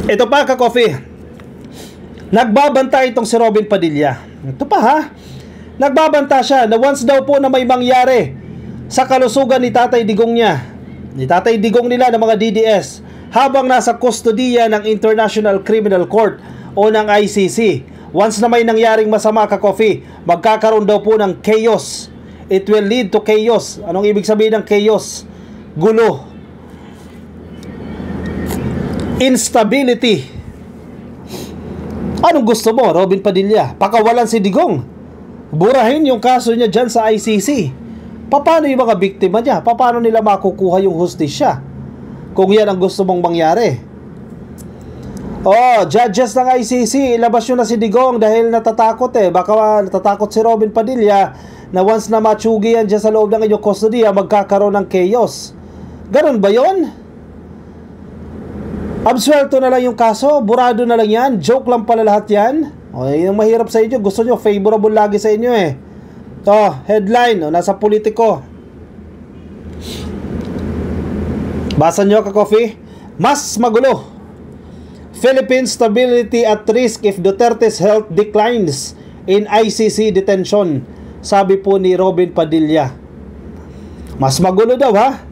Ito pa, ka-coffee. Nagbabanta itong si Robin Padilla. Ito pa ha. Nagbabanta siya na once daw po na may mangyari sa kalusugan ni Tatay Digong niya, ni Tatay Digong nila ng mga DDS, habang nasa kustodiya ng International Criminal Court o ng ICC. Once na may nangyaring masama, ka-coffee, magkakaroon daw po ng chaos. It will lead to chaos. Anong ibig sabihin ng chaos? Gulo. Instability. Anong gusto mo, Robin Padilla? Pakawalan si Digong. Burahin yung kaso niya dyan sa ICC. Paano yung mga biktima niya? Paano nila makukuha yung hustisya? Kung yan ang gusto mong mangyari. Judges ng ICC, ilabas nyo na si Digong dahil natatakot Baka natatakot si Robin Padilla na once na matsugi yan dyan sa loob ng inyong kustodiya, magkakaroon ng chaos. Ganun ba yon? Absuelto na lang yung kaso, burado na lang yan, joke lang pala lahat yan. Yung mahirap sa inyo, gusto nyo, favorable lagi sa inyo headline, nasa Politico. Basa nyo, ka-coffee. Mas magulo. Philippine stability at risk if Duterte's health declines in ICC detention, sabi po ni Robin Padilla. Mas magulo daw ha.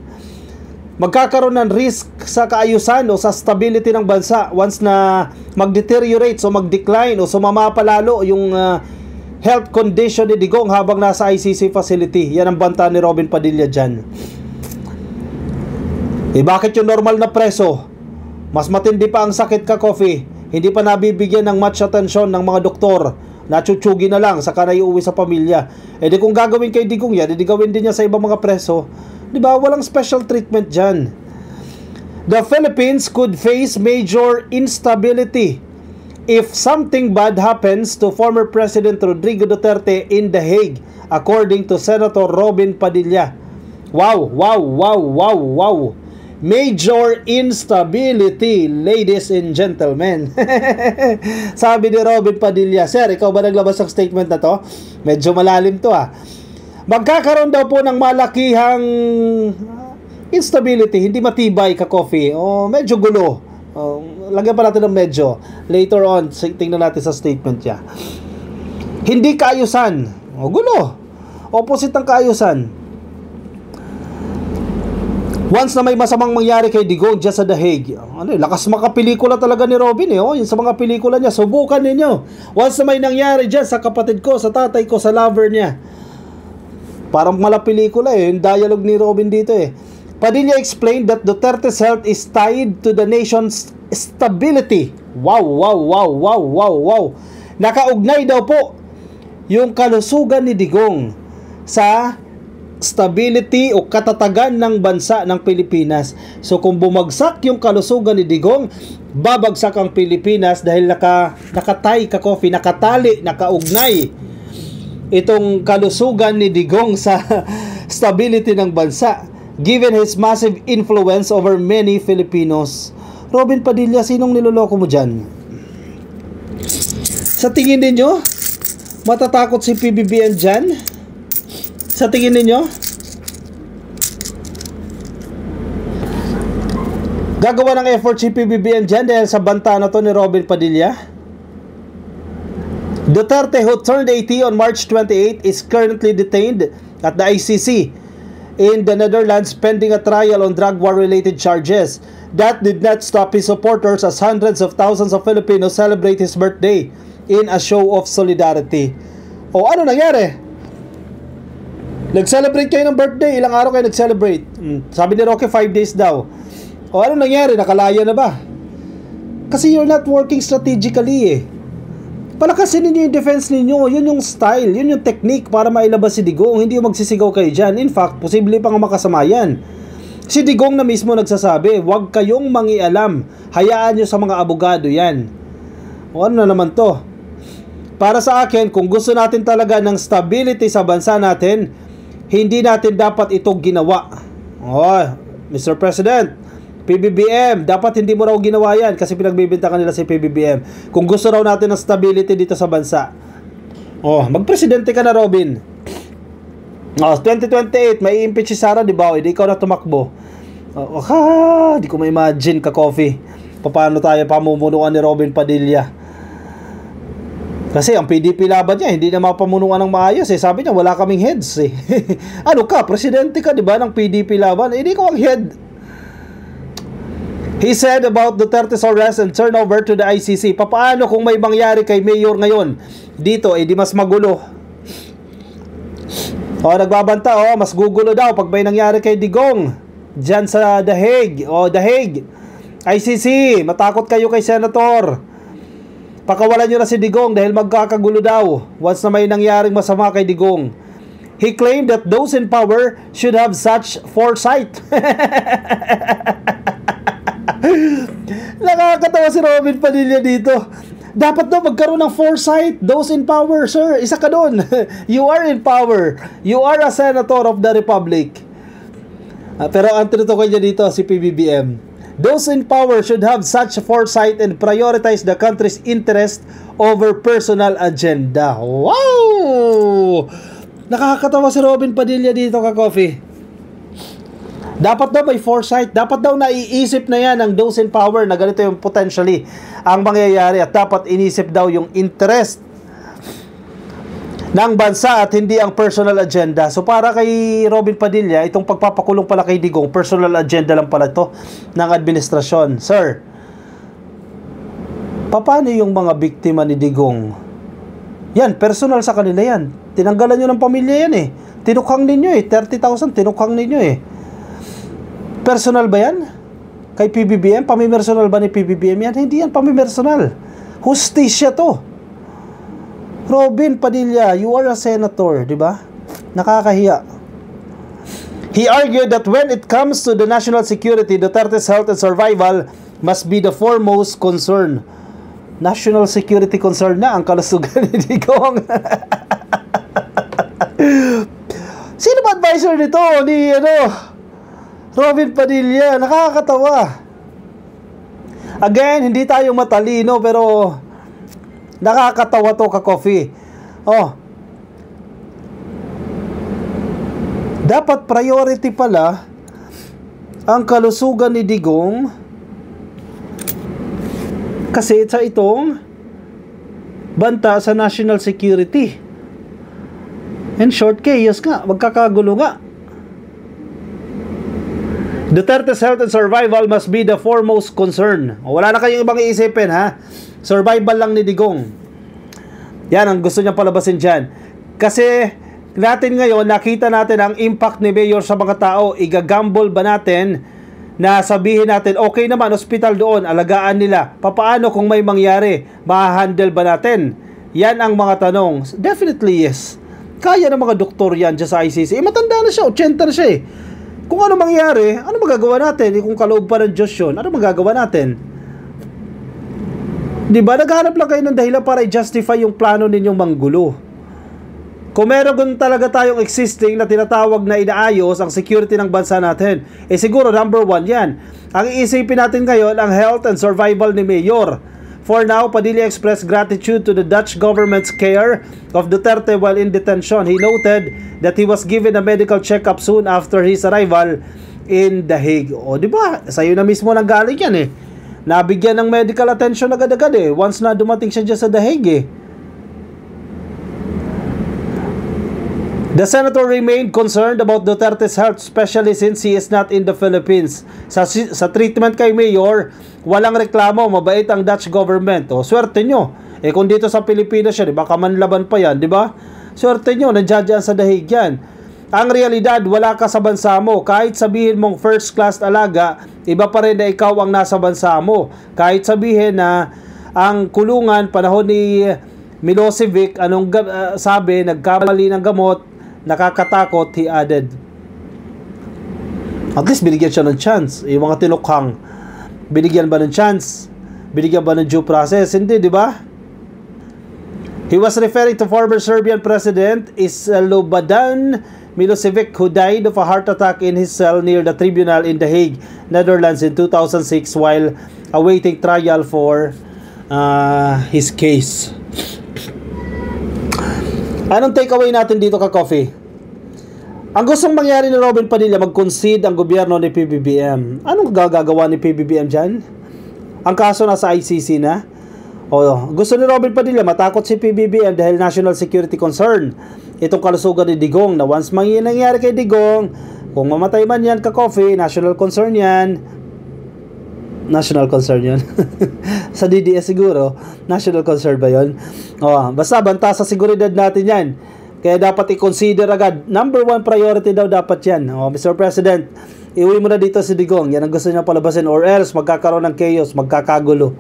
Magkakaroon ng risk sa kaayusan o sa stability ng bansa once na mag-deteriorate o mag-decline o sumama pa lalo yung health condition ni Digong habang nasa ICC facility. Yan ang banta ni Robin Padilla dyan. Bakit yung normal na preso, mas matindi pa ang sakit, ka-coffee, hindi pa nabibigyan ng much attention ng mga doktor, natsuchugi na lang, saka na iuwi sa pamilya. Di kung gagawin kay Digong yan, di gawin din niya sa ibang mga preso. Diba? Walang special treatment dyan. The Philippines could face major instability if something bad happens to former President Rodrigo Duterte in The Hague, according to Senator Robin Padilla. Wow. Major instability, ladies and gentlemen. Sabi ni Robin Padilla. Sir, ikaw ba naglabas ng statement na to? Medyo malalim to Magkakaroon daw po ng malakihang instability, hindi matibay, ka-coffee. Medyo gulo. Lagyan pa natin ng medyo. Later on, tingnan natin sa statement niya. Hindi kaayusan. Gulo. Opposite ng kaayusan. Once na may masamang mangyari kay Digong dyan sa The Hague, lakas makapelikula talaga ni Robin yung sa mga pelikula niya, subukan ninyo. Once na may nangyari dyan sa kapatid ko, sa tatay ko, sa lover niya, parang malapelikula yung dialogue ni Robin dito Padilla explained that Duterte's health is tied to the nation's stability. Wow. Nakaugnay daw po yung kalusugan ni Digong sa stability o katatagan ng bansa ng Pilipinas. So kung bumagsak yung kalusugan ni Digong, babagsak ang Pilipinas dahil nakatay, ka-coffee, nakatali, nakaugnay itong kalusugan ni Digong sa stability ng bansa, given his massive influence over many Filipinos. Robin Padilla, sinong niloloko mo dyan? Sa tingin ninyo, matatakot si PBBM dyan? Sa tingin ninyo? Gagawa ng effort si PBBM dyan dahil sa banta na to ni Robin Padilla? Duterte, who turned 80 on March 28, is currently detained at the ICC in the Netherlands pending a trial on drug war-related charges. That did not stop his supporters as hundreds of thousands of Filipinos celebrate his birthday in a show of solidarity. Ano nangyari? Nag-celebrate kayo ng birthday, ilang araw kayo nag-celebrate? Sabi ni Roque, 5 days daw. Ano nangyari? Nakalaya na ba? Kasi you're not working strategically Palakasin ninyo yung defense ninyo. Yun yung style, yun yung technique para mailabas si Digong. Hindi yung magsisigaw kayo dyan. In fact, posible pang makasama yan. Si Digong na mismo nagsasabi, huwag kayong mangialam. Hayaan nyo sa mga abogado yan. Ano na naman to? Para sa akin, kung gusto natin talaga ng stability sa bansa natin, hindi natin dapat ito ginawa. Mr. President, PBBM, dapat hindi mo raw ginawa yan kasi pinagbibintangan nila si PBBM. Kung gusto raw natin ng stability dito sa bansa, magpresidente ka na, Robin. 2028, may impeach si Sara, di ba? Hindi ikaw na tumakbo. Di ko ma-imagine, ka-coffee. paano tayo pamumunuan ni Robin Padilla. Kasi ang PDP laban niya, hindi na mapamunuan ng maayos eh. Sabi niya, wala kaming heads eh. Ano ka, presidente ka, di ba, ng PDP laban? Hindi ko ang head. He said about Duterte's arrest and turnover to the ICC. Papaano kung may mangyari kay Mayor ngayon? Dito, di mas magulo. Nagbabanta, mas gugulo daw pag may nangyari kay Digong. Diyan sa The Hague. The Hague. ICC, matakot kayo kay Senator. Pakawalan nyo na si Digong dahil magkakagulo daw once na may nangyaring masama kay Digong. He claimed that those in power should have such foresight. Nakakatawa si Robin Padilla dito. Dapat daw magkaroon ng foresight. Those in power, sir, isa ka doon. You are in power. You are a senator of the republic. Pero ang tinutukoy niya dito si PBBM. Those in power should have such foresight and prioritize the country's interest over personal agenda. Wow! Nakakatawa si Robin Padilla dito, ka-coffee. Dapat daw may foresight. Dapat daw naiisip na yan ng those in power na ganito yung potentially ang mangyayari at dapat inisip daw yung interest ng bansa at hindi ang personal agenda. So para kay Robin Padilla, itong pagpapakulong pala kay Digong, personal agenda lang pala ito ng administrasyon. Sir, paano yung mga biktima ni Digong? Yan, personal sa kanila yan. Tinanggalan nyo ng pamilya yan eh. Tinukhang ninyo eh. 30,000 tinukhang ninyo eh. Personal ba yan? Kay PBBM? Pamimersonal ba ni PBBM yan? Hindi yan pamimersonal. Hustisya to. Robin Padilla, you are a senator, di ba? Nakakahiya. He argued that when it comes to the national security, Duterte's health and survival must be the foremost concern. National security concern na ang kalusugan ni Digong. Sino ba advisor nito? Ni Robin Padilla. Nakakatawa. Again, hindi tayo matalino pero nakakatawa to, ka-coffee. Dapat priority pala ang kalusugan ni Digong kasi sa itong banta sa national security. In short, chaos nga. Magkakagulo nga. Duterte's health and survival must be the foremost concern. Wala na kayong ibang iisipin, ha? Survival lang ni Digong. Yan ang gusto niya palabasin dyan. Kasi natin ngayon, nakita natin ang impact ni Mayor sa mga tao. Igagamble ba natin na sabihin natin, okay naman, hospital doon, alagaan nila. Papaano kung may mangyari? Mahahandle ba natin? Yan ang mga tanong. Definitely yes. Kaya ng mga doktor yan dyan sa ICC. Matanda na siya, 80 na siya eh. Kung ano mangyari, ano magagawa natin? Kung kaloob pa ng Diyos yun, ano magagawa natin? Diba? Naghanap lang kayo ng dahilan para i-justify yung plano ninyong manggulo. Kung meron talaga tayong existing na tinatawag na inaayos ang security ng bansa natin, siguro number 1 yan. Ang iisipin natin ngayon ang health and survival ni Mayor. For now, Padilla expressed gratitude to the Dutch government's care of Duterte while in detention. He noted that he was given a medical checkup soon after his arrival in The Hague. Diba? Sa'yo na mismo nang galing yan eh. Nabigyan ng medical attention agad-agad eh. Once na dumating siya dyan sa The Hague eh. The senator remained concerned about Duterte's health, especially since he is not in the Philippines. Sa treatment kay Mayor, walang reklamo, mabait ang Dutch government. Swerte nyo. Kung dito sa Pilipinas siya, baka manlaban pa yan, di ba? Swerte nyo, nandiyan sa The Hague yan. Ang realidad, wala ka sa bansa mo. Kahit sabihin mong first class alaga, iba pa rin na ikaw ang nasa bansa mo. Kahit sabihin na ang kulungan, panahon ni Milosevic, sabi, nagkamali ng gamot, nakakatakot, he added. At least binigyan siya ng chance. Yung mga tinukhang, binigyan ba ng chance? Binigyan ba ng due process? Hindi, di ba? He was referring to former Serbian President Slobodan Milosevic, who died of a heart attack in his cell near the tribunal in The Hague, Netherlands in 2006 while awaiting trial for his case. Anong takeaway natin dito, ka-coffee? Ang gustong mangyari ni Robin Padilla, mag-concede ang gobyerno ni PBBM. Anong gagawa ni PBBM dyan? Ang kaso nasa ICC na. Gusto ni Robin Padilla matakot si PBBM dahil national security concern. Itong kalusugan ni Digong na once nangyari kay Digong, kung mamatay man yan ka-coffee, national concern yan. National concern yun. Sa DDS siguro, national concern ba yun? Basta banta sa seguridad natin yan. Kaya dapat i-consider agad. Number 1 priority daw dapat yan. Mr. President, iuwi mo na dito si Digong. Yan ang gusto niya palabasin or else magkakaroon ng chaos, magkakagulo.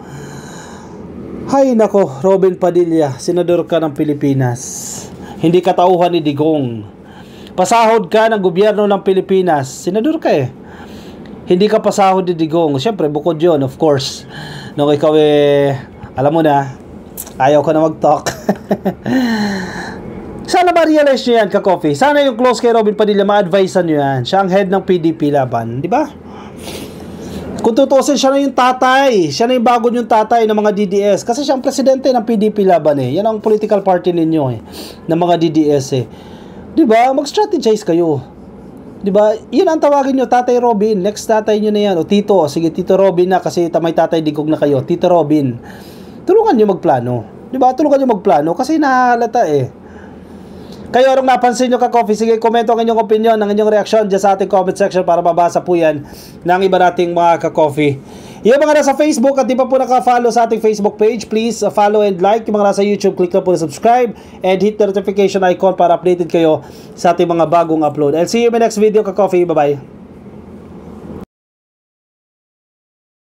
Hay nako, Robin Padilla, senador ka ng Pilipinas. Hindi ka tauhan ni Digong. Pasahod ka ng gobyerno ng Pilipinas. Senador ka eh. Hindi ka pasahod ni Digong. Siyempre, bukod yun, of course. Nung ikaw alam mo na, ayaw ka na mag-talk. Sana ma-realize nyo yan, ka-coffee. Sana yung close kay Robin Padilla, ma-advisean nyo yan. Siya ang head ng PDP laban. Di ba? Kung tutusin, siya na yung tatay. Siya na yung bago yung tatay ng mga DDS. Kasi siya ang presidente ng PDP laban eh. Yan ang political party ninyo eh. Ng mga DDS eh. Diba? Mag-strategize kayo. Diba? Yun ang tawagin nyo, Tatay Robin. Next tatay nyo na yan. O Tito. Sige, Tito Robin na kasi may Tatay Digong na kayo. Tito Robin. Tulungan nyo magplano. Diba? Tulungan nyo magplano kasi nahalata eh. Kayo, anong napansin nyo ka-coffee? Sige, komento ang inyong opinion, ang inyong reaction dyan sa ating comment section para mabasa po yan ng iba nating mga ka-coffee. Yung mga nasa Facebook at di pa po naka-follow sa ating Facebook page, please follow and like. Yung mga nasa YouTube, click na po na subscribe and hit the notification icon para updated kayo sa ating mga bagong upload. I'll see you in my next video ka-coffee. Bye-bye.